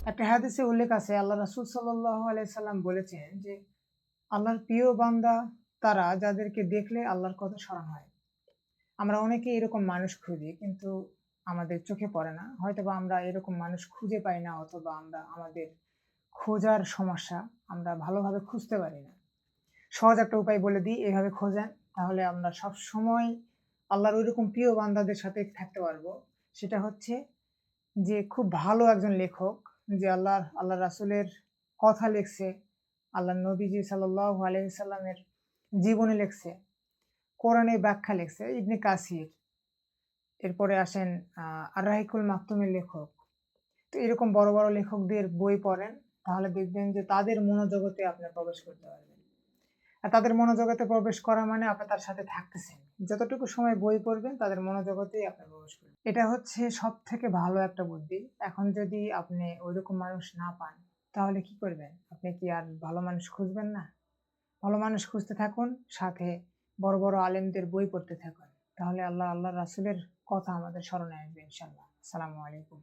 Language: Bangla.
একটা হাদিসে উল্লেখ আছে আল্লাহ রাসূল সাল্লাল্লাহু আলাইহি সাল্লাম বলেছেন যে, আল্লাহর প্রিয় বান্দা তারা যাদেরকে দেখলে আল্লাহর কথা স্মরণ হয়। আমরা অনেকেই এরকম মানুষ খুঁজি কিন্তু আমাদের চোখে পড়ে না। হয়তোবা আমরা এরকম মানুষ খুঁজে পাই না অথবা আমরা আমাদের খোঁজার সমস্যা, আমরা ভালোভাবে খুঁজতে পারি না। সহজ একটা উপায় বলে দিই, এভাবে খোঁজেন। তাহলে আমরা সবসময় আল্লাহর ঐরকম প্রিয় বান্দাদের সাথে থাকতে পারবো। সেটা হচ্ছে যে খুব ভালো একজন লেখক যে আল্লাহ রাসূলের কথা লিখছে, আল্লাহর নবীজি সাল্লাল্লাহু আলাইহি সাল্লামের জীবনী লিখছে, কোরআনের ব্যাখ্যা লিখছে ইবনে কাসির। এরপরে আসেন আর-রাহিকুল মাকতুমের লেখক। তো এরকম বড়, বড় লেখকদের বই পড়েন, তাহলে দেখবেন যে তাদের মনোজগতে আপনি প্রবেশ করতে পারবেন। আর তাদের মনোজগতে প্রবেশ করা মানে আপনি তার সাথে থাকতেছেন। যতটুকু সময় বই পড়বেন তাদের মনোজগতেই আপনি প্রবেশ করবেন। এটা হচ্ছে সবথেকে ভালো একটা বুদ্ধি। এখন যদি আপনি ঐরকম মানুষ না পান, তাহলে কি করবেন? আপনি কি আর ভালো মানুষ খুঁজবেন না? ভালো মানুষ খুঁজতে থাকুন, সাথে বড়, বড় আলেমদের বই পড়তে থাকুন। তাহলে আল্লাহর রাসূলের কথা আমাদের স্মরণে আসবে ইনশাআল্লাহ। আসসালামু আলাইকুম।